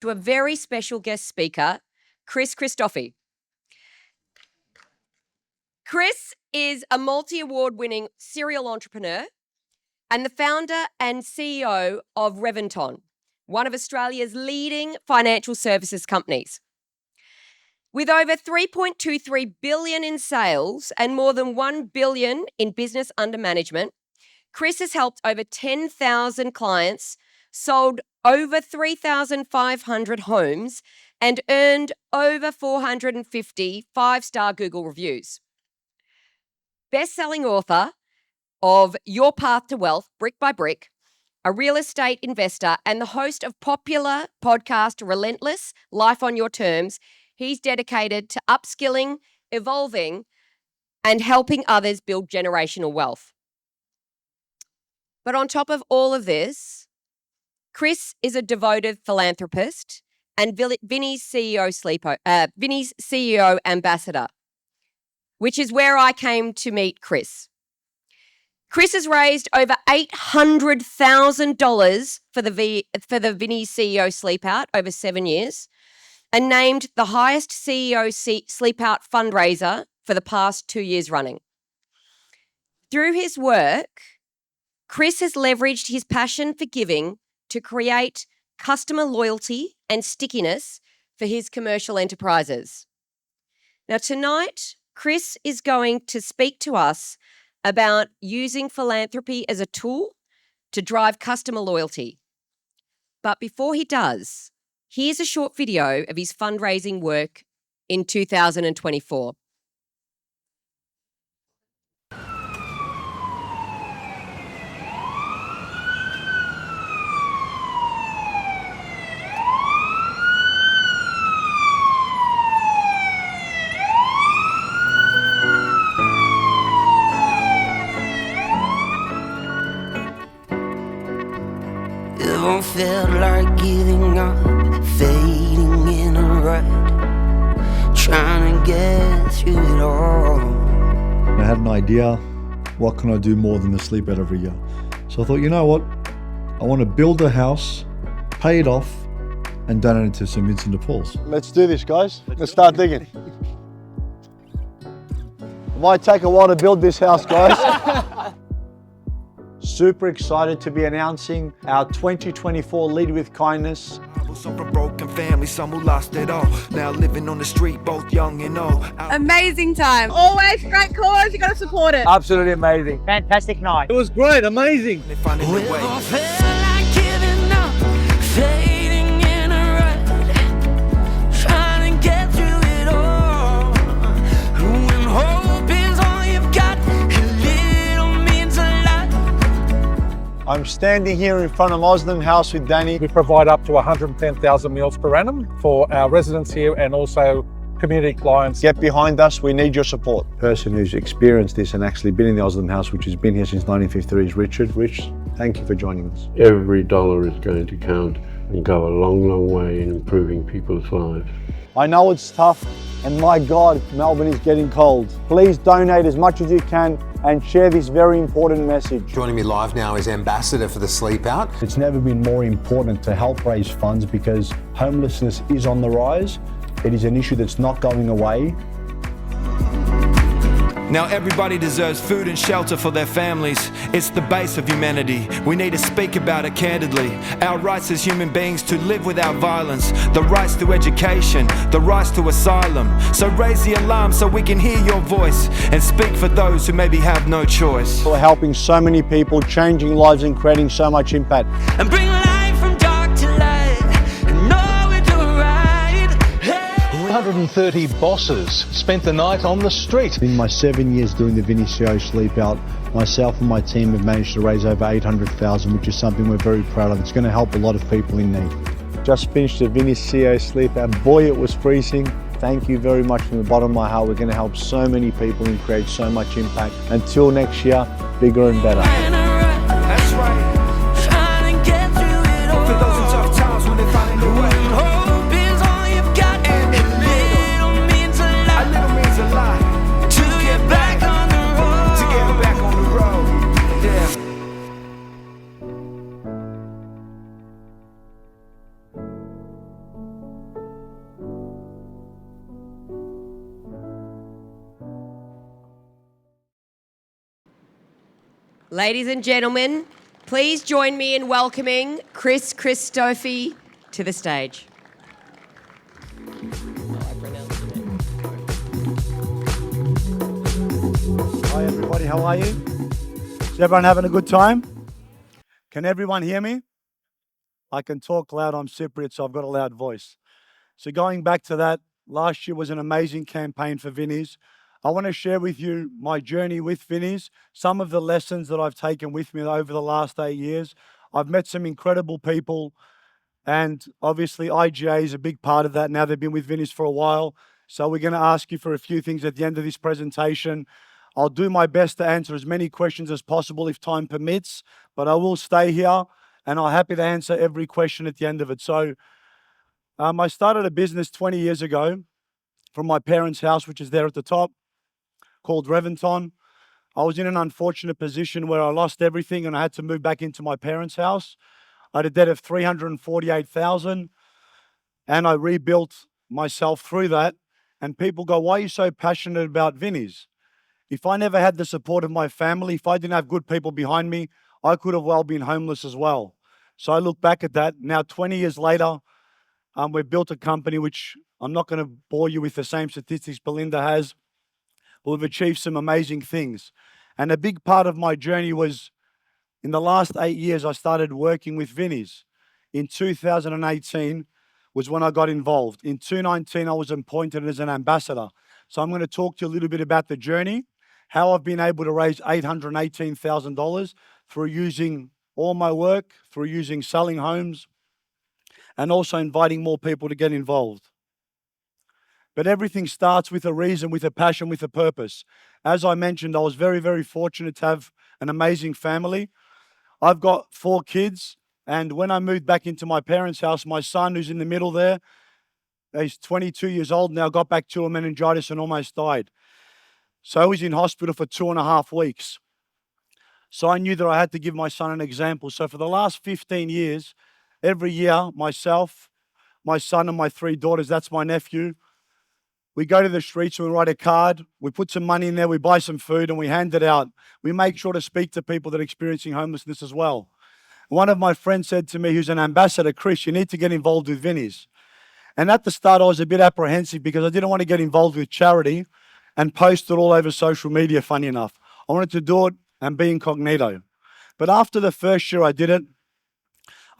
to a very special guest speaker, Chris Christofi. Chris is a multi-award-winning serial entrepreneur and the founder and CEO of Reventon, one of Australia's leading financial services companies. With over $3.23 billion in sales and more than $1 billion in business under management, Chris has helped over 10,000 clients, sold over 3,500 homes, and earned over 450 five-star Google reviews. Best-selling author of Your Path to Wealth, Brick by Brick, a real estate investor, and the host of popular podcast Relentless, Life on Your Terms, he's dedicated to upskilling, evolving, and helping others build generational wealth. But on top of all of this, Chris is a devoted philanthropist and Vinnies CEO ambassador, which is where I came to meet Chris. Chris has raised over $800,000 for the Vinnies CEO Sleepout over 7 years and named the highest CEO Sleepout fundraiser for the past 2 years running. Through his work, Chris has leveraged his passion for giving to create customer loyalty and stickiness for his commercial enterprises. Now, tonight, Chris is going to speak to us about using philanthropy as a tool to drive customer loyalty. But before he does, here's a short video of his fundraising work in 2024. Don't feel like giving up, fading in a rut, trying to get through it all. I had an idea, what can I do more than the sleep out every year? So I thought, you know what? I want to build a house, pay it off, and donate it to St. Vincent de Paul's. Let's do this, guys. Let's start digging. It might take a while to build this house, guys. Super excited to be announcing our 2024 Lead with Kindness. Some from broken families, some who lost it all. Now living on the street, both young and old. Amazing time. Always great cause, you got to support it. Absolutely amazing. Fantastic night. It was great, amazing. They find their way. Don't feel like giving up, fading in a rut, trying to get through it all. When hope is all you've got, a little means a lot. I'm standing here in front of Muslim House with Danny. We provide up to 110,000 meals per annum for our residents here and also community clients. Get behind us, we need your support. The person who's experienced this and actually been in the Muslim House, which has been here since 1953, is Richard. Rich, thank you for joining us. Every dollar is going to count and go a long, long way in improving people's lives. I know it's tough, and my God, Melbourne is getting cold. Please donate as much as you can and share this very important message. Joining me live now is Ambassador for the Sleep Out. It's never been more important to help raise funds because homelessness is on the rise. It is an issue that's not going away. Now everybody deserves food and shelter for their families. It's the base of humanity. We need to speak about it candidly. Our rights as human beings to live without violence, the rights to education, the rights to asylum. So raise the alarm so we can hear your voice and speak for those who maybe have no choice. We're helping so many people, changing lives and creating so much impact. And bring light from dark to light, and know we're doing right. Hey. 130 bosses spent the night on the street. In my 7 years doing the Vinnies CEO Sleep Out, myself and my team have managed to raise over 800,000, which is something we're very proud of. It's going to help a lot of people in need. Just finished the Vinnies CEO Sleep Out. Boy, it was freezing. Thank you very much from the bottom of my heart. We're going to help so many people and create so much impact. Until next year, bigger and better. That's right. Trying to get through it all. For those in tough times when they're finding their way. Hope is all you've got, and a little means a lot. A little means a lot. To get back on the road. To get back on the road. Yeah. Ladies and gentlemen, please join me in welcoming Chris Christofi to the stage. Hi everybody, how are you? Is everyone having a good time? Can everyone hear me? I can talk loud, I'm Cypriot, so I've got a loud voice. So going back to that, last year was an amazing campaign for Vinnies. I want to share with you my journey with Vinnies, some of the lessons that I've taken with me over the last 8 years. I've met some incredible people, and obviously IGA is a big part of that. Now they've been with Vinnies for a while. So we're going to ask you for a few things at the end of this presentation. I'll do my best to answer as many questions as possible if time permits, but I will stay here and I'm happy to answer every question at the end of it. So I started a business 20 years ago from my parents' house, which is there at the top, called Reventon. I was in an unfortunate position where I lost everything and I had to move back into my parents' house. I had a debt of $348,000 and I rebuilt myself through that. And people go, why are you so passionate about Vinnies? If I never had the support of my family, if I didn't have good people behind me, I could have well been homeless as well. So I look back at that. Now, 20 years later, we've built a company which I'm not going to bore you with the same statistics Belinda has, but we've achieved some amazing things. And a big part of my journey was in the last 8 years, I started working with Vinnies. In 2018 was when I got involved. In 2019, I was appointed as an ambassador. So I'm going to talk to you a little bit about the journey, how I've been able to raise $818,000 through using all my work, through using selling homes, and also inviting more people to get involved. But everything starts with a reason, with a passion, with a purpose. As I mentioned, I was very, very fortunate to have an amazing family. I've got 4 kids, and when I moved back into my parents' house, my son, who's in the middle there, he's 22 years old now, got bacterial meningitis and almost died. So I was in hospital for 2.5 weeks. So I knew that I had to give my son an example. So for the last 15 years, every year, myself, my son and my 3 daughters, that's my nephew, we go to the streets and we write a card, we put some money in there, we buy some food and we hand it out. We make sure to speak to people that are experiencing homelessness as well. One of my friends said to me, who's an ambassador, Chris, you need to get involved with Vinnies. And at the start, I was a bit apprehensive because I didn't want to get involved with charity and post it all over social media, funny enough. I wanted to do it and be incognito. But after the first year I did it,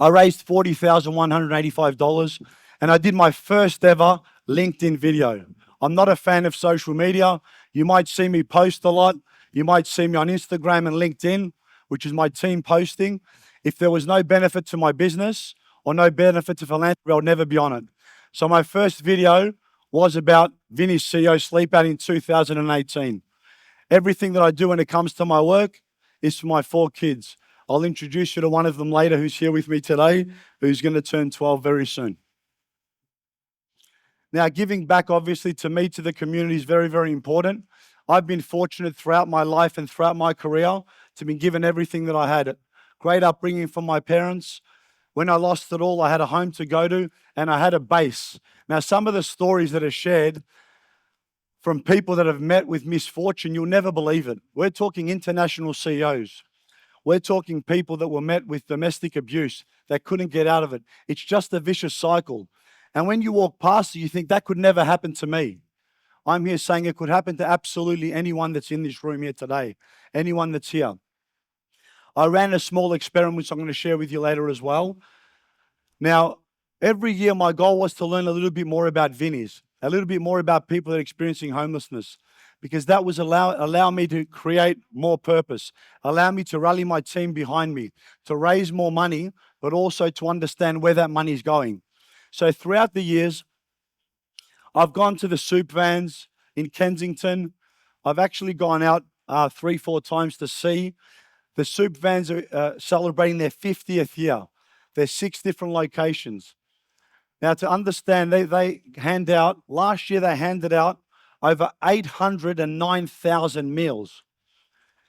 I raised $40,185 and I did my first ever LinkedIn video. I'm not a fan of social media. You might see me post a lot. You might see me on Instagram and LinkedIn, which is my team posting. If there was no benefit to my business or no benefit to philanthropy, I would never be on it. So my first video was about Vinnies CEO Sleep Out in 2018. Everything that I do when it comes to my work is for my 4 kids. I'll introduce you to one of them later who's here with me today, who's going to turn 12 very soon. Now, giving back, obviously, to me, to the community is very, very important. I've been fortunate throughout my life and throughout my career to be given everything that I had. Great upbringing from my parents. When I lost it all, I had a home to go to and I had a base. Now, some of the stories that are shared from people that have met with misfortune, you'll never believe it. We're talking international CEOs. We're talking people that were met with domestic abuse that couldn't get out of it. It's just a vicious cycle. And when you walk past it, you think that could never happen to me. I'm here saying it could happen to absolutely anyone that's in this room here today, anyone that's here. I ran a small experiment, which I'm going to share with you later as well. Now, every year my goal was to learn a little bit more about Vinnies, a little bit more about people that are experiencing homelessness, because that was allow me to create more purpose, allow me to rally my team behind me, to raise more money, but also to understand where that money is going. So throughout the years, I've gone to the soup vans in Kensington. I've actually gone out 3-4 times to see. The soup vans are celebrating their 50th year. There's 6 different locations. Now, to understand, they hand out, last year they handed out over 809,000 meals.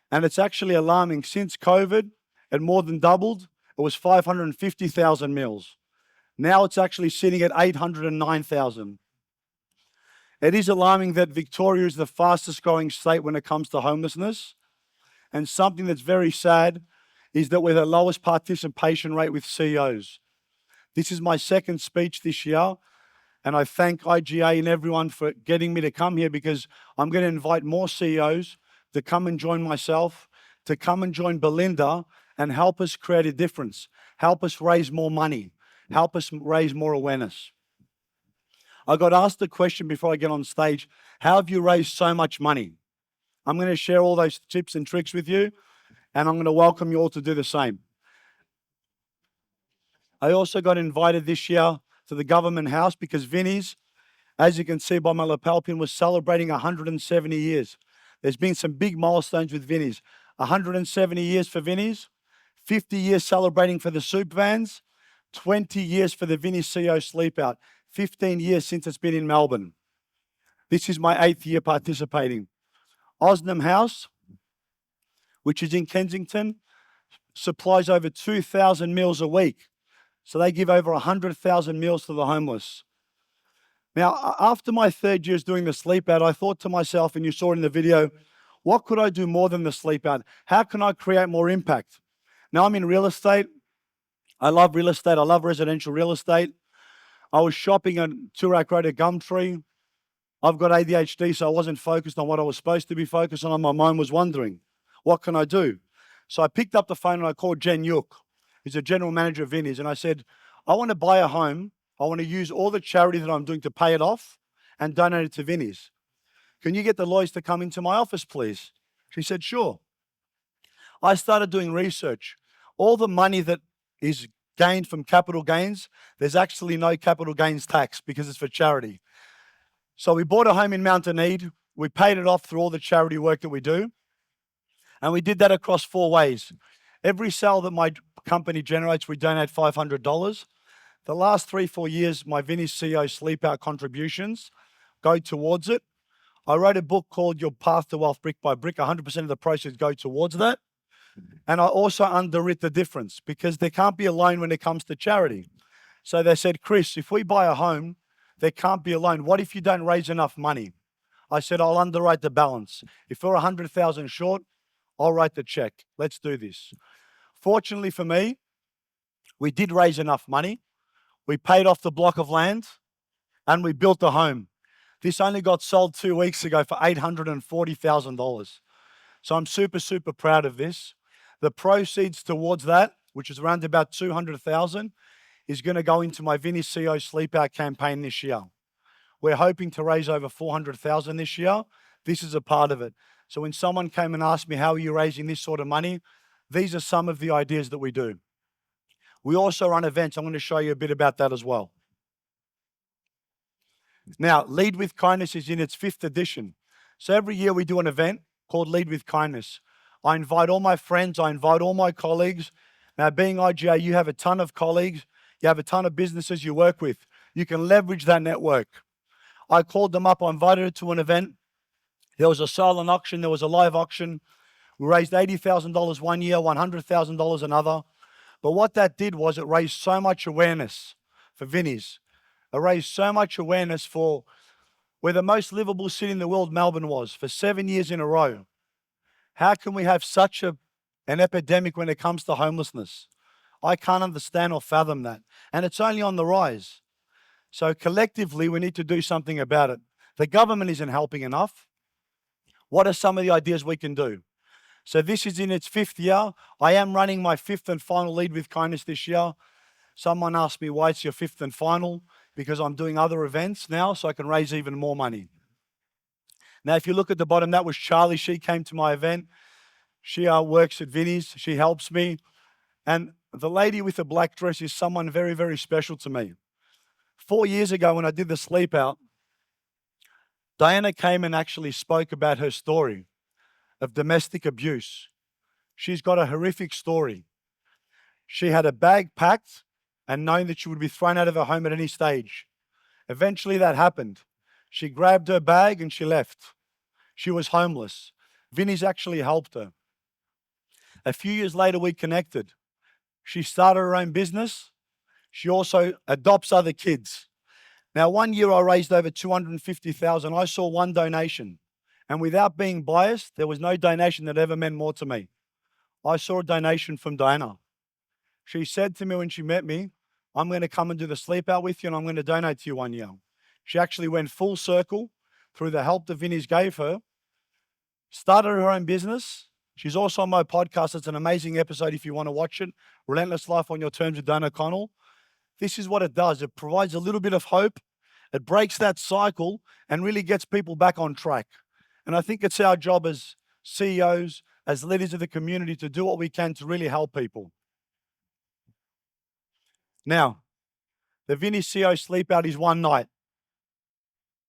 And it's actually alarming. Since COVID, it more than doubled. It was 550,000 meals. Now it's actually sitting at 809,000. It is alarming that Victoria is the fastest growing state when it comes to homelessness. And something that's very sad is that we're the lowest participation rate with CEOs. This is my second speech this year, and I thank IGA and everyone for getting me to come here, because I'm going to invite more CEOs to come and join myself, to come and join Belinda and help us create a difference, help us raise more money, help us raise more awareness. I got asked a question before I get on stage: how have you raised so much money? I'm going to share all those tips and tricks with you, and I'm going to welcome you all to do the same. I also got invited this year to the government house because Vinnies, as you can see by my lapel pin, was celebrating 170 years. There's been some big milestones with Vinnies. 170 years for Vinnies, 50 years celebrating for the soup vans, 20 years for the Vinnies CEO Sleep Out, 15 years since it's been in Melbourne. This is my 8th year participating. Osnum House, which is in Kensington, supplies over 2,000 meals a week. So they give over 100,000 meals to the homeless. Now, after my 3rd year doing the Sleep Out, I thought to myself, and you saw it in the video, what could I do more than the Sleep Out? How can I create more impact? Now, I'm in real estate. I love real estate. I love residential real estate. I was shopping on Toorak Road at Gumtree. I've got ADHD, so I wasn't focused on what I was supposed to be focused on. My mind was wandering. What can I do? So I picked up the phone and I called Jen Yook, who's a general manager of Vinnies, and I said, I want to buy a home. I want to use all the charity that I'm doing to pay it off and donate it to Vinnies. Can you get the lawyers to come into my office, please? She said, sure. I started doing research. All the money that is gained from capital gains, there's actually no capital gains tax because it's for charity. So we bought a home in Mount Need. We paid it off through all the charity work that we do. And we did that across 4 ways. Every sale that my company generates, we donate $500. The last 3-4 years, my Vinnies CEO Sleep Out contributions go towards it. I wrote a book called Your Path to Wealth Brick by Brick. 100% of the proceeds go towards that. And I also underwrit the difference because there can't be a loan when it comes to charity. So they said, Chris, if we buy a home, there can't be a loan. What if you don't raise enough money? I said, I'll underwrite the balance. If we're 100,000 short, I'll write the check. Let's do this. Fortunately for me, we did raise enough money. We paid off the block of land and we built the home. This only got sold 2 weeks ago for $840,000. So I'm super, super proud of this. The proceeds towards that, which is around about 200,000, is going to go into my Vinnies CEO Sleep Out campaign this year. We're hoping to raise over 400,000 this year. This is a part of it. So when someone came and asked me, how are you raising this sort of money? These are some of the ideas that we do. We also run events. I'm going to show you a bit about that as well. Now, Lead with Kindness is in its 5th edition. So every year we do an event called Lead with Kindness. I invite all my friends. I invite all my colleagues. Now, being IGA, you have a ton of colleagues. You have a ton of businesses you work with. You can leverage that network. I called them up. I invited her to an event. There was a silent auction. There was a live auction. We raised $80,000 one year, $100,000 another. But what that did was it raised so much awareness for Vinnies. It raised so much awareness for where the most livable city in the world, Melbourne, was for 7 years in a row. How can we have such an epidemic when it comes to homelessness? I can't understand or fathom that. And it's only on the rise. So collectively, we need to do something about it. The government isn't helping enough. What are some of the ideas we can do? So this is in its 5th year. I am running my 5th and final Lead with Kindness this year. Someone asked me why it's your 5th and final, because I'm doing other events now so I can raise even more money. Now, if you look at the bottom, that was Charlie. She came to my event. She works at Vinnies. She helps me. And the lady with the black dress is someone very, very special to me. 4 years ago when I did the Sleep Out, Diana came and actually spoke about her story of domestic abuse. She's got a horrific story. She had a bag packed and knowing that she would be thrown out of her home at any stage. Eventually that happened. She grabbed her bag and she left. She was homeless. Vinnies actually helped her. A few years later, we connected. She started her own business. She also adopts other kids. Now, one year I raised over $250,000. I saw one donation, And without being biased, there was no donation that ever meant more to me. I saw a donation from Diana. She said to me when she met me, I'm going to come and do the sleep out with you and I'm going to donate to you 1 year. She actually went full circle through the help the Vinnies gave her, started her own business. She's also on my podcast. It's an amazing episode if you want to watch it. Relentless Life on Your Terms with Dan O'Connell. This is what it does. It provides a little bit of hope. It breaks that cycle and really gets people back on track. And I think it's our job as CEOs, as leaders of the community, to do what we can to really help people. Now, the Vinnies CEO Sleep Out is one night,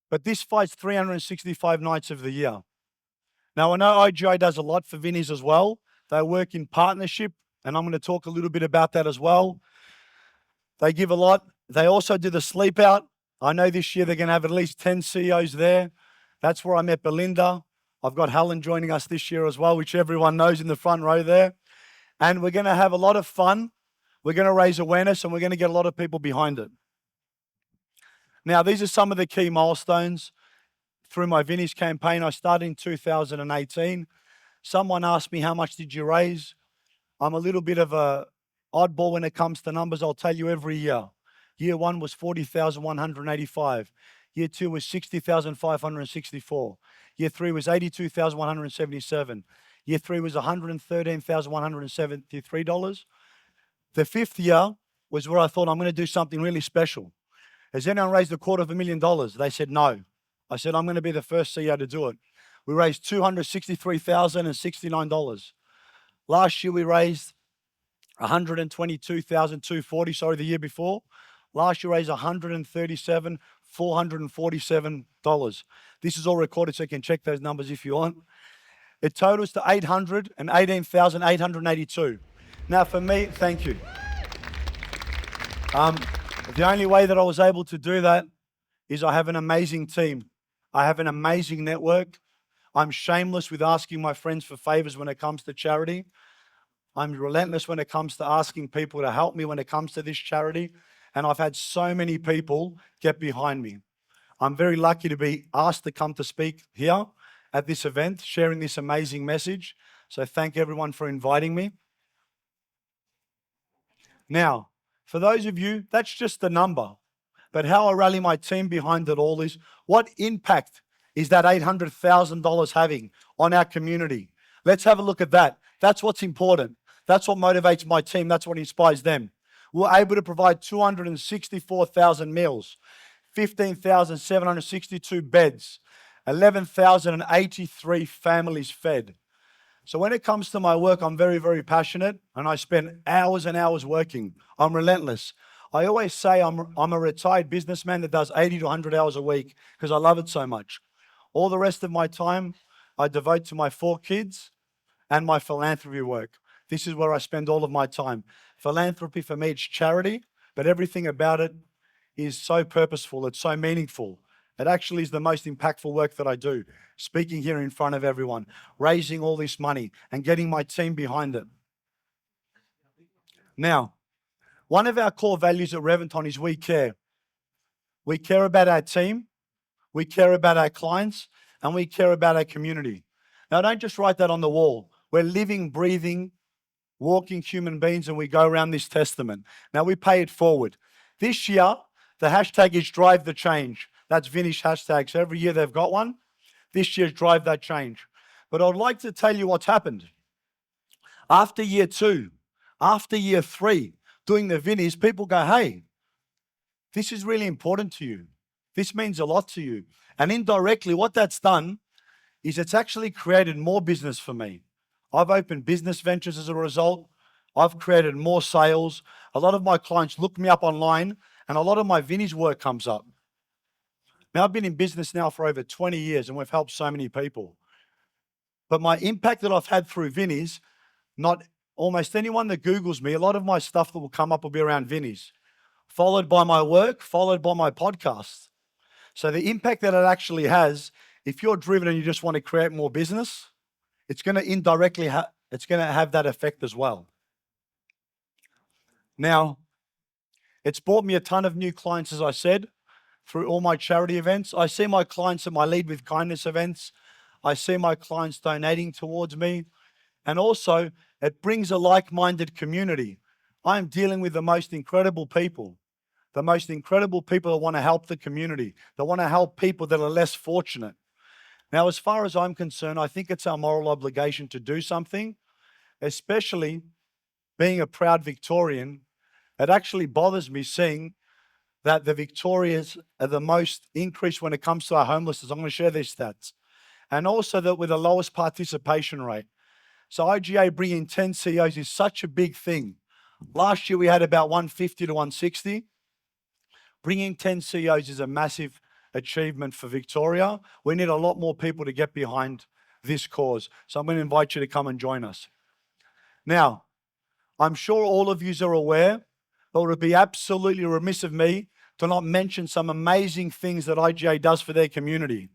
but this fight's 365 nights of the year. Now, I know IGI does a lot for Vinnies as well. They work in partnership, and I'm going to talk a little bit about that as well. They give a lot. They also do the sleep out. I know this year they're going to have at least 10 CEOs there. That's where I met Belinda. I've got Helen joining us this year as well, which everyone knows in the front row there. And we're going to have a lot of fun. We're going to raise awareness and we're going to get a lot of people behind it. Now, these are some of the key milestones through my Vinnies campaign. I started in 2018. Someone asked me, how much did you raise? I'm a little bit of a oddball when it comes to numbers. I'll tell you every year. Year 1 was 40,185. Year 2 was 60,564. Year 3 was 82,177. Year 3 was $113,173. The 5th year was where I thought I'm going to do something really special. Has anyone raised $250,000? They said no. I said, I'm going to be the first CEO to do it. We raised $263,069. Last year we raised $122,240, sorry, the year before. Last year raised $137,447. This is all recorded, so you can check those numbers if you want. It totals to $818,882. Now for me, thank you. The only way that I was able to do that is I have an amazing team. I have an amazing network. I'm shameless with asking my friends for favors when it comes to charity. I'm relentless when it comes to asking people to help me when it comes to this charity. And I've had so many people get behind me. I'm very lucky to be asked to come to speak here at this event, sharing this amazing message. So thank everyone for inviting me. Now, for those of you, that's just a number. But how I rally my team behind it all is, what impact is that $800,000 having on our community? Let's have a look at that. That's what's important. That's what motivates my team. That's what inspires them. We're able to provide 264,000 meals, 15,762 beds, 11,083 families fed. So when it comes to my work, I'm very, very passionate and I spend hours and hours working. I'm relentless. I always say I'm a retired businessman that does 80 to 100 hours a week because I love it so much. All the rest of my time I devote to my 4 kids and my philanthropy work. This is where I spend all of my time. Philanthropy for me, it's charity, but everything about it is so purposeful. It's so meaningful. It actually is the most impactful work that I do, speaking here in front of everyone, raising all this money and getting my team behind it. Now, one of our core values at Reventon is we care. We care about our team, we care about our clients, and we care about our community. Now, don't just write that on the wall. We're living, breathing, walking human beings, and we go around this testament. Now, we pay it forward. This year, the hashtag is Drive the Change. That's Vinnies hashtag. So every year they've got one. This year's Drive That Change. But I'd like to tell you what's happened. After year 2, after year 3, doing the Vinnies, people go, hey, this is really important to you. This means a lot to you. And indirectly, what that's done is it's actually created more business for me. I've opened business ventures as a result. I've created more sales. A lot of my clients look me up online, and a lot of my Vinnies work comes up. Now, I've been in business now for over 20 years, and we've helped so many people. But my impact that I've had through Vinnies, not almost anyone that Googles me, a lot of my stuff that will come up will be around Vinnies, followed by my work, followed by my podcast. So the impact that it actually has, if you're driven and you just want to create more business, it's going to indirectly have that effect as well. Now, it's brought me a ton of new clients, as I said, through all my charity events. I see my clients at my Lead with Kindness events. I see my clients donating towards me. And also, it brings a like-minded community. I am dealing with the most incredible people that want to help the community, that want to help people that are less fortunate. Now, as far as I'm concerned, I think it's our moral obligation to do something, especially being a proud Victorian. It actually bothers me seeing that the Victorians are the most increased when it comes to our homelessness. I'm going to share these stats. And also that we're the lowest participation rate. So IGA bringing 10 CEOs is such a big thing. Last year we had about 150 to 160. Bringing 10 CEOs is a massive achievement for Victoria. We need a lot more people to get behind this cause. So I'm going to invite you to come and join us. Now, I'm sure all of you are aware, but it would be absolutely remiss of me to not mention some amazing things that IGA does for their community.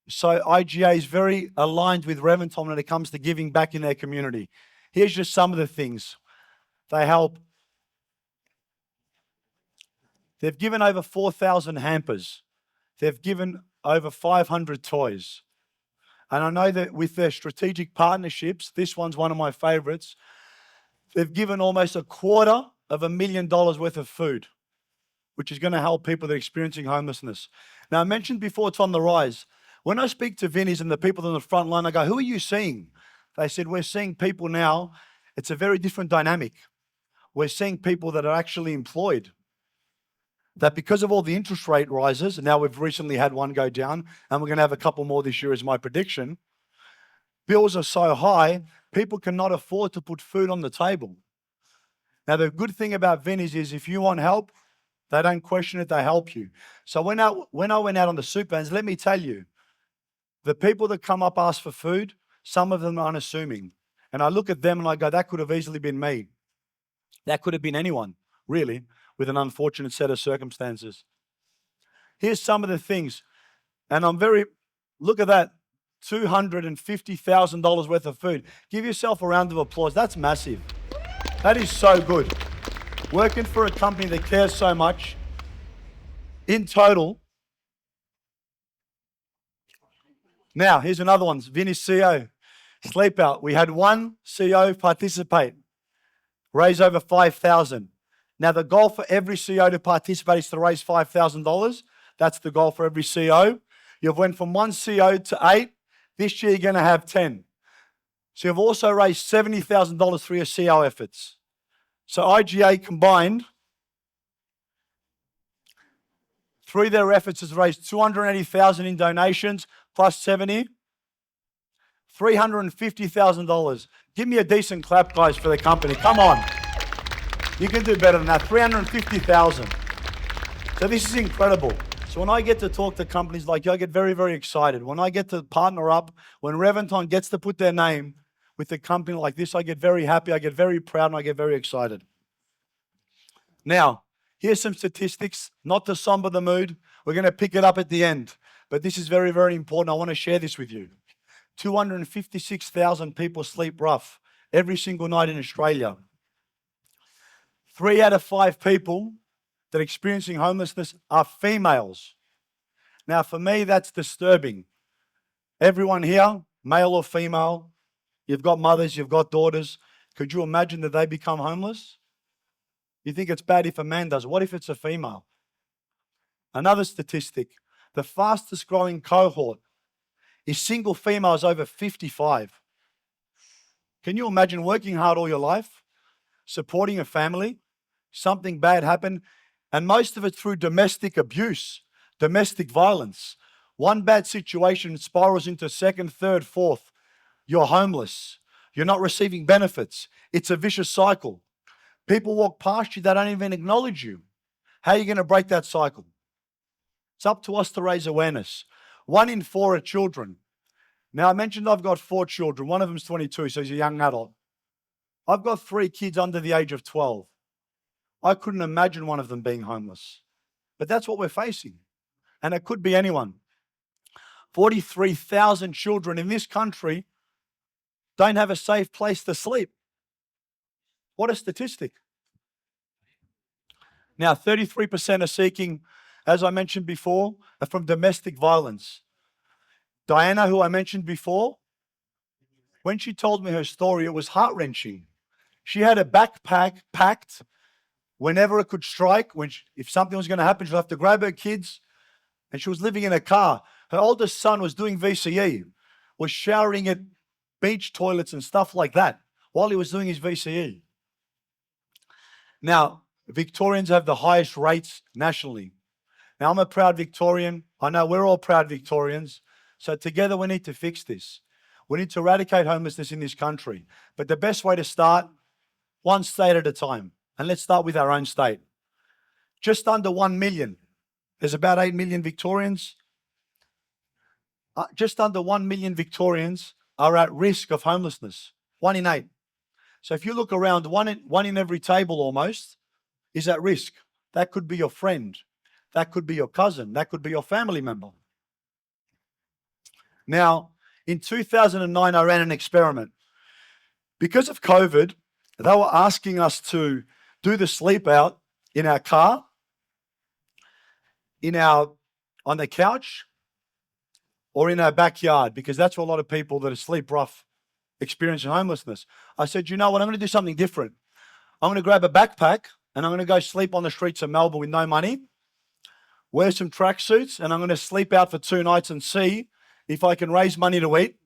So IGA is very aligned with Reventon when it comes to giving back in their community. Here's just some of the things. They help. They've given over 4,000 hampers. They've given over 500 toys. And I know that with their strategic partnerships, this one's one of my favorites, they've given almost $250,000 worth of food, which is going to help people that are experiencing homelessness. Now, I mentioned before it's on the rise. When I speak to Vinnies and the people on the front line, I go, who are you seeing? They said, we're seeing people now. It's a very different dynamic. We're seeing people that are actually employed. That because of all the interest rate rises, and now we've recently had one go down, and we're going to have a couple more this year is my prediction, bills are so high, people cannot afford to put food on the table. Now, the good thing about Vinnies is if you want help, they don't question it, they help you. So when I went out on the soup vans, let me tell you, the people that come up ask for food, some of them are unassuming. And I look at them and I go, that could have easily been me. That could have been anyone, really, with an unfortunate set of circumstances. Here's some of the things. And look at that, $250,000 worth of food. Give yourself a round of applause. That's massive. That is so good. Working for a company that cares so much. In total, now here's another one, Vinnies CEO, Sleep Out. We had one CEO participate, raise over $5,000. Now the goal for every CEO to participate is to raise $5,000. That's the goal for every CEO. You've went from one CEO to 8. This year you're going to have 10. So you've also raised $70,000 through your CEO efforts. So IGA combined, through their efforts, has raised $280,000 in donations, plus 70, $350,000. Give me a decent clap, guys, for the company. Come on. You can do better than that. $350,000. So this is incredible. So when I get to talk to companies like you, I get very, very excited. When I get to partner up, when Reventon gets to put their name with a company like this, I get very happy, I get very proud, and I get very excited. Now, here's some statistics, not to somber the mood. We're going to pick it up at the end. But this is very, very important. I want to share this with you. 256,000 people sleep rough every single night in Australia. 3 out of 5 people that are experiencing homelessness are females. Now, for me, that's disturbing. Everyone here, male or female, you've got mothers, you've got daughters. Could you imagine that they become homeless? You think it's bad if a man does. What if it's a female? Another statistic, the fastest growing cohort is single females over 55. Can you imagine working hard all your life, supporting a family, something bad happened, and most of it through domestic abuse, domestic violence. One bad situation spirals into second, third, fourth. You're homeless. You're not receiving benefits. It's a vicious cycle. People walk past you, they don't even acknowledge you. How are you going to break that cycle? It's up to us to raise awareness. 1 in 4 are children. Now, I mentioned I've got 4 children. One of them's 22, so he's a young adult. I've got 3 kids under the age of 12. I couldn't imagine one of them being homeless. But that's what we're facing. And it could be anyone. 43,000 children in this country don't have a safe place to sleep. What a statistic. Now, 33% are seeking, as I mentioned before, from domestic violence. Diana, who I mentioned before, when she told me her story, it was heart-wrenching. She had a backpack packed whenever it could strike. If something was going to happen, she'd have to grab her kids, and she was living in a car. Her oldest son was doing VCE, was showering at beach toilets and stuff like that while he was doing his VCE. Now, Victorians have the highest rates nationally. Now, I'm a proud Victorian. I know we're all proud Victorians. So together we need to fix this. We need to eradicate homelessness in this country. But the best way to start, one state at a time. And let's start with our own state. Just under 1 million. There's about 8 million Victorians. Just under 1 million Victorians are at risk of homelessness. 1 in 8. So if you look around, one in every table almost is at risk. That could be your friend. That could be your cousin. That could be your family member. Now, in 2009, I ran an experiment. Because of COVID, they were asking us to do the sleep out in our car, on the couch, or in our backyard, because that's what a lot of people that are sleep rough experiencing homelessness. I said, you know what, I'm going to do something different. I'm going to grab a backpack and I'm going to go sleep on the streets of Melbourne with no money, wear some tracksuits, and I'm going to sleep out for 2 nights and see if I can raise money to eat,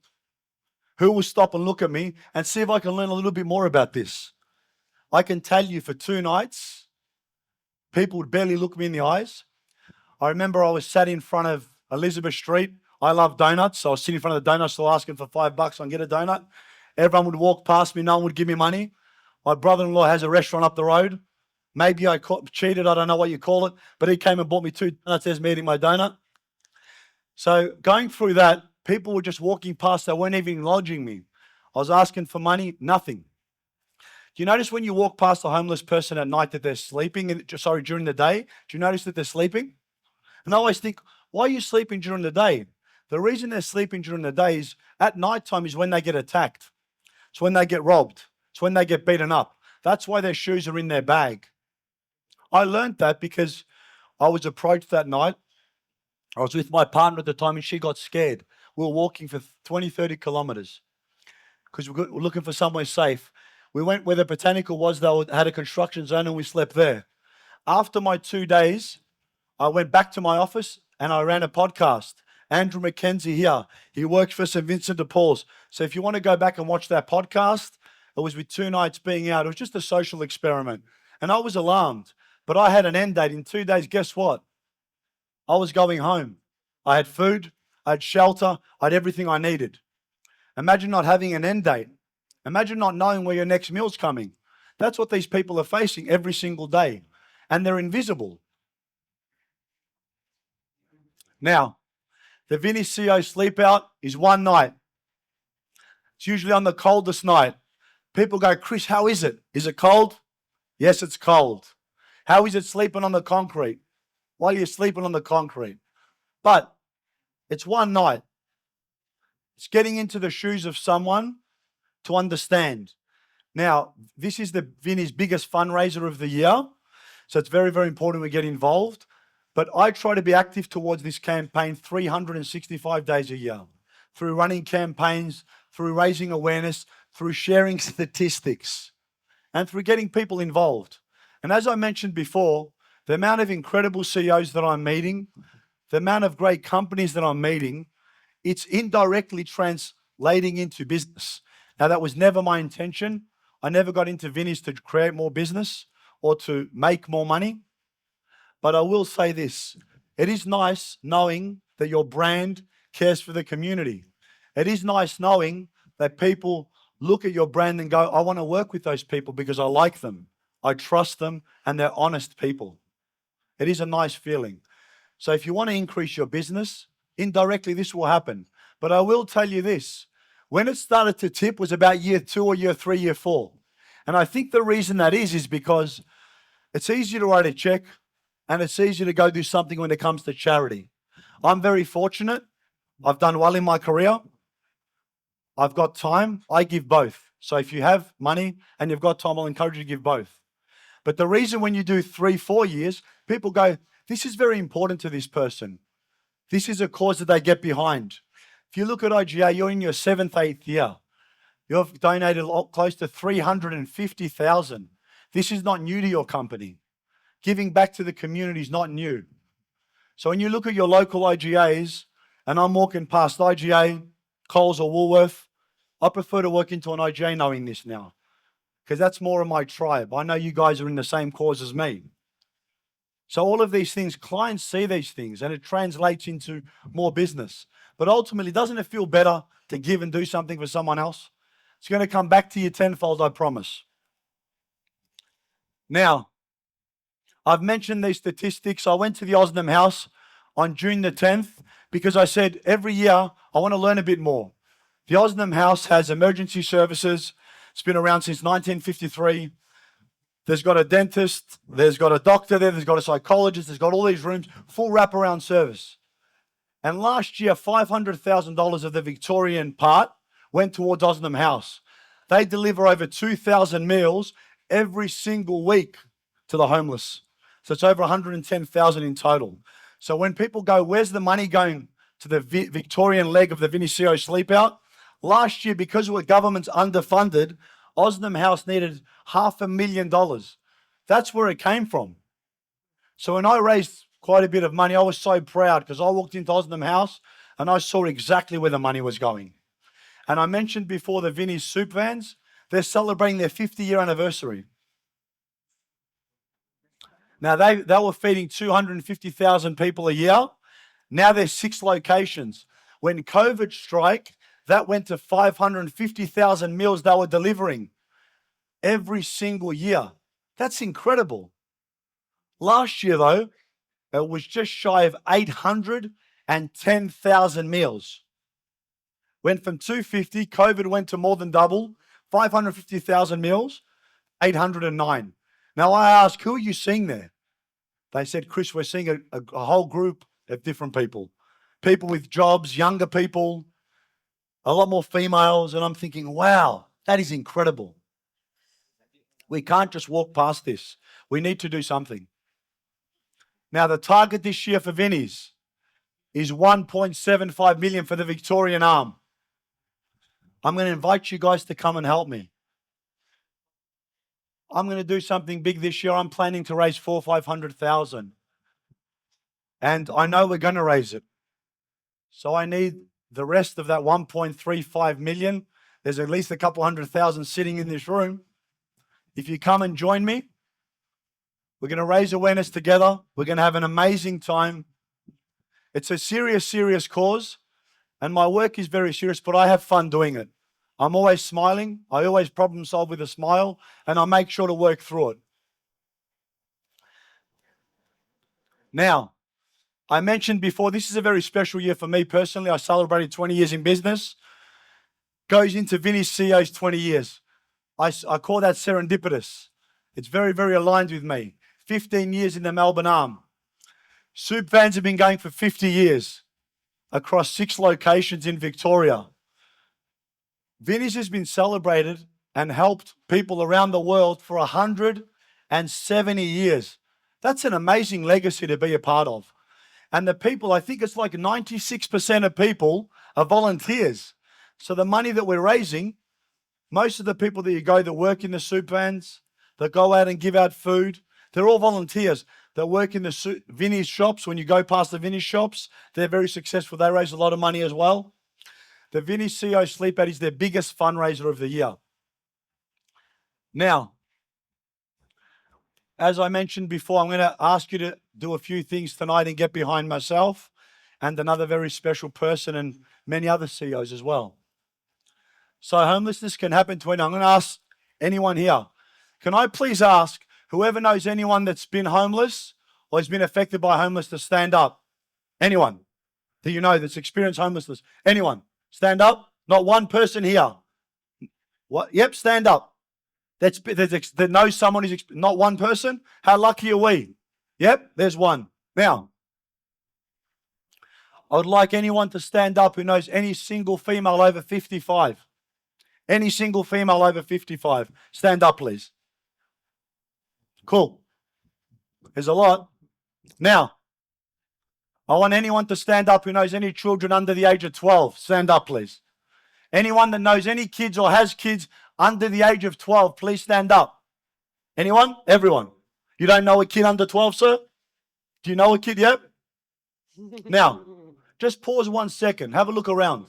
who will stop and look at me, and see if I can learn a little bit more about this. I can tell you for 2 nights, people would barely look me in the eyes. I remember I was sat in front of Elizabeth Street. I love donuts, so I was sitting in front of the donut store asking for $5 and get a donut. Everyone would walk past me, no one would give me money. My brother-in-law has a restaurant up the road. Maybe I cheated, I don't know what you call it, but he came and bought me 2 donuts as me eating my donut. So going through that, people were just walking past, they weren't even acknowledging me. I was asking for money, nothing. Do you notice when you walk past a homeless person at night that they're sleeping, during the day, do you notice that they're sleeping? And I always think, why are you sleeping during the day? The reason they're sleeping during the day is at nighttime is when they get attacked. It's when they get robbed. It's when they get beaten up. That's why their shoes are in their bag. I learned that because I was approached that night. I was with my partner at the time and she got scared. We were walking for 20, 30 kilometers because we were looking for somewhere safe. We went where the botanical was. They had a construction zone and we slept there. After my 2 days, I went back to my office and I ran a podcast. Andrew McKenzie here. He works for St. Vincent de Paul's. So if you want to go back and watch that podcast, it was with 2 nights being out. It was just a social experiment. And I was alarmed. But I had an end date. In 2 days, guess what? I was going home. I had food. I had shelter. I had everything I needed. Imagine not having an end date. Imagine not knowing where your next meal's coming. That's what these people are facing every single day. And they're invisible. Now, the Vinnies CEO sleep out is 1 night. It's usually on the coldest night. People go, Chris, how is it? Is it cold? Yes, it's cold. How is it sleeping on the concrete? While you're sleeping on the concrete. But it's 1 night. It's getting into the shoes of someone to understand. Now, this is the Vinnies' biggest fundraiser of the year. So it's very, very important we get involved. But I try to be active towards this campaign 365 days a year, through running campaigns, through raising awareness, through sharing statistics, and through getting people involved. And as I mentioned before, the amount of incredible CEOs that I'm meeting, the amount of great companies that I'm meeting, it's indirectly translating into business. Now, that was never my intention. I never got into Vinnies to create more business or to make more money. But I will say this, it is nice knowing that your brand cares for the community. It is nice knowing that people look at your brand and go, I want to work with those people because I like them, I trust them, and they're honest people. It is a nice feeling. So if you want to increase your business, indirectly this will happen. But I will tell you this, when it started to tip was about year 2 or year 3, year 4. And I think the reason that is because it's easier to write a check, and it's easier to go do something when it comes to charity. I'm very fortunate. I've done well in my career. I've got time. I give both. So if you have money and you've got time, I'll encourage you to give both. But the reason when you do 3, 4 years, people go, this is very important to this person. This is a cause that they get behind. If you look at IGA, you're in your 7th, 8th year. You've donated close to 350,000. This is not new to your company. Giving back to the community is not new. So when you look at your local IGAs, and I'm walking past IGA, Coles or Woolworth, I prefer to work into an IGA knowing this now, because that's more of my tribe. I know you guys are in the same cause as me. So all of these things, clients see these things and it translates into more business. But ultimately, doesn't it feel better to give and do something for someone else? It's going to come back to you tenfold, I promise. Now, I've mentioned these statistics. I went to the Osnum House on June the 10th because I said every year I want to learn a bit more. The Osnum House has emergency services. It's been around since 1953. There's got a dentist, there's got a doctor there, there's got a psychologist, there's got all these rooms, full wraparound service. And last year, $500,000 of the Victorian part went towards Osnum House. They deliver over 2,000 meals every single week to the homeless. So it's over 110,000 in total. So when people go, where's the money going to the Victorian leg of the Vinnies CEO Sleep Out? Last year, because the government's underfunded, Osnum House needed $500,000. That's where it came from. So when I raised quite a bit of money, I was so proud because I walked into Osnum House and I saw exactly where the money was going. And I mentioned before the Vinnies soup vans, they're celebrating their 50-year anniversary. Now, they were feeding 250,000 people a year. Now there's 6 locations. When COVID struck, that went to 550,000 meals they were delivering every single year. That's incredible. Last year, though, it was just shy of 810,000 meals. Went from 250, COVID went to more than double, 550,000 meals, 809. Now I asked, who are you seeing there? They said, Chris, we're seeing a whole group of different people. People with jobs, younger people, a lot more females. And I'm thinking, wow, that is incredible. We can't just walk past this. We need to do something. Now, the target this year for Vinnies is 1.75 million for the Victorian arm. I'm going to invite you guys to come and help me. I'm going to do something big this year. I'm planning to raise 400,000 or 500,000. And I know we're going to raise it. So I need the rest of that 1.35 million. There's at least a couple 100,000 sitting in this room. If you come and join me, we're going to raise awareness together. We're going to have an amazing time. It's a serious, serious cause. And my work is very serious, but I have fun doing it. I'm always smiling. I always problem solve with a smile, and I make sure to work through it. Now, I mentioned before, this is a very special year for me personally. I celebrated 20 years in business. Goes into Vinnies CEO's 20 years. I call that serendipitous. It's very, very aligned with me. 15 years in the Melbourne arm. Soup vans have been going for 50 years across 6 locations in Victoria. Vinnies has been celebrated and helped people around the world for 170 years. That's an amazing legacy to be a part of. And the people, I think it's like 96% of people are volunteers. So the money that we're raising, most of the people that work in the soup vans, that go out and give out food, they're all volunteers. That work in the Vinnies shops. When you go past the Vinnies shops, they're very successful. They raise a lot of money as well. The Vinnies CEO Sleep Out is their biggest fundraiser of the year. Now, as I mentioned before, I'm going to ask you to do a few things tonight and get behind myself and another very special person and many other CEOs as well. So homelessness can happen to anyone. I'm going to ask anyone here. Can I please ask whoever knows anyone that's been homeless or has been affected by homelessness to stand up? Anyone that you know that's experienced homelessness? Anyone? Stand up. Not one person here. What? Yep, stand up. That knows someone who's not one person. How lucky are we? Yep, there's one. Now, I would like anyone to stand up who knows any single female over 55. Any single female over 55. Stand up, please. Cool. There's a lot. Now, I want anyone to stand up who knows any children under the age of 12. Stand up, please. Anyone that knows any kids or has kids under the age of 12, please stand up. Anyone? Everyone. You don't know a kid under 12, sir? Do you know a kid yet? Now, just pause 1 second. Have a look around.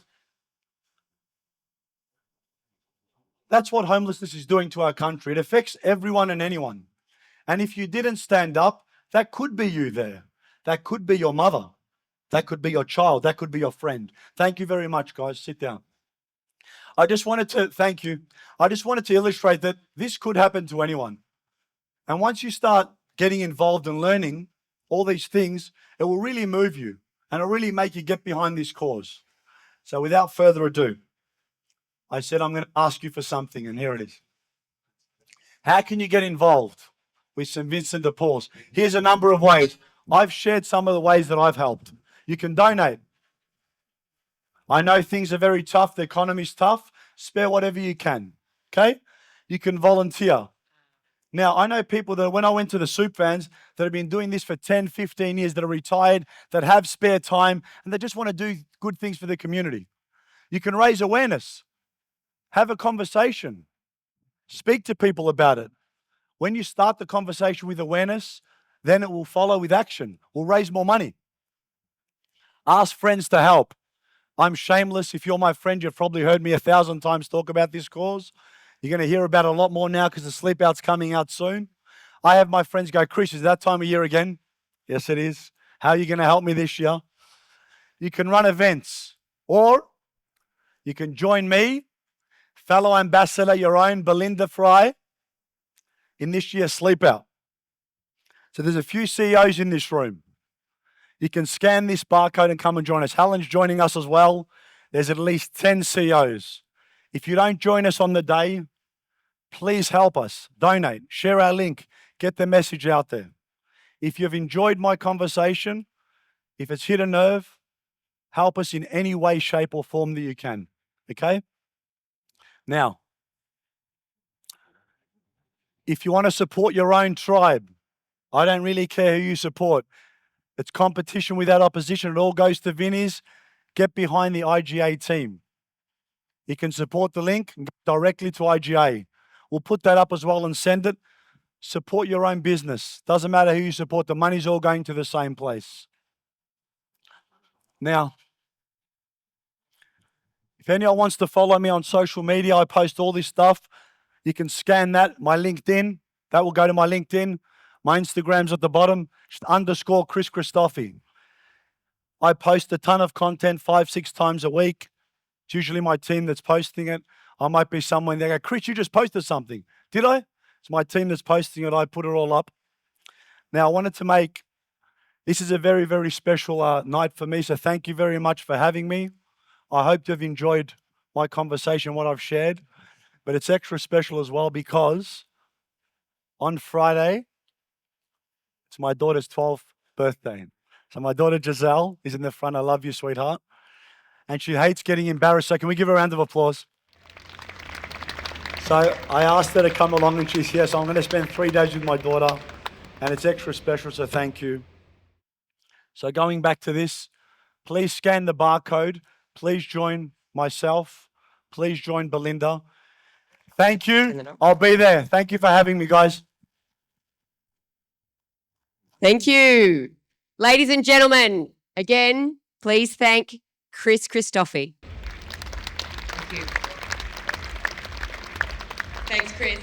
That's what homelessness is doing to our country. It affects everyone and anyone. And if you didn't stand up, that could be you there. That could be your mother. That could be your child. That could be your friend. Thank you very much, guys. Sit down. I just wanted to thank you. I just wanted to illustrate that this could happen to anyone. And once you start getting involved and learning all these things, it will really move you and it'll really make you get behind this cause. So without further ado, I said I'm going to ask you for something, and here it is. How can you get involved with St. Vincent de Paul's? Here's a number of ways. I've shared some of the ways that I've helped. You can donate. I know things are very tough. The economy's tough. Spare whatever you can. Okay? You can volunteer. Now, I know people that when I went to the soup vans that have been doing this for 10, 15 years, that are retired, that have spare time, and they just want to do good things for the community. You can raise awareness. Have a conversation. Speak to people about it. When you start the conversation with awareness, then it will follow with action. We'll raise more money. Ask friends to help. I'm shameless. If you're my friend, you've probably heard me 1,000 times talk about this cause. You're going to hear about it a lot more now because the sleep out's coming out soon. I have my friends go, Chris, is that time of year again? Yes, it is. How are you going to help me this year? You can run events, or you can join me, fellow ambassador, your own Belinda Fry, in this year's sleep out. So there's a few CEOs in this room. You can scan this barcode and come and join us. Helen's joining us as well. There's at least 10 CEOs. If you don't join us on the day, please help us. Donate, share our link, get the message out there. If you've enjoyed my conversation, if it's hit a nerve, help us in any way, shape, or form that you can. Okay? Now, if you want to support your own tribe, I don't really care who you support. It's competition without opposition. It all goes to Vinnies. Get behind the IGA team. You can support the link and go directly to IGA. We'll put that up as well and send it. Support your own business. Doesn't matter who you support. The money's all going to the same place. Now, if anyone wants to follow me on social media, I post all this stuff. You can scan that, my LinkedIn. That will go to my LinkedIn. My Instagram's at the bottom, just _ Chris Christofi. I post a ton of content 5-6 times a week. It's usually my team that's posting it. I might be someone there go, Chris, you just posted something. Did I? It's my team that's posting it. I put it all up. Now, I wanted to make, this is a very, very special night for me. So thank you very much for having me. I hope you've enjoyed my conversation, what I've shared. But it's extra special as well because on Friday, it's my daughter's 12th birthday. So my daughter Giselle is in the front. I love you, sweetheart. And she hates getting embarrassed. So can we give her a round of applause? So I asked her to come along and she's here. So I'm going to spend 3 days with my daughter and it's extra special. So thank you. So going back to this, please scan the barcode. Please join myself. Please join Belinda. Thank you. I'll be there. Thank you for having me, guys. Thank you. Ladies and gentlemen, again, please thank Chris Christofi. Thank you. Thanks, Chris.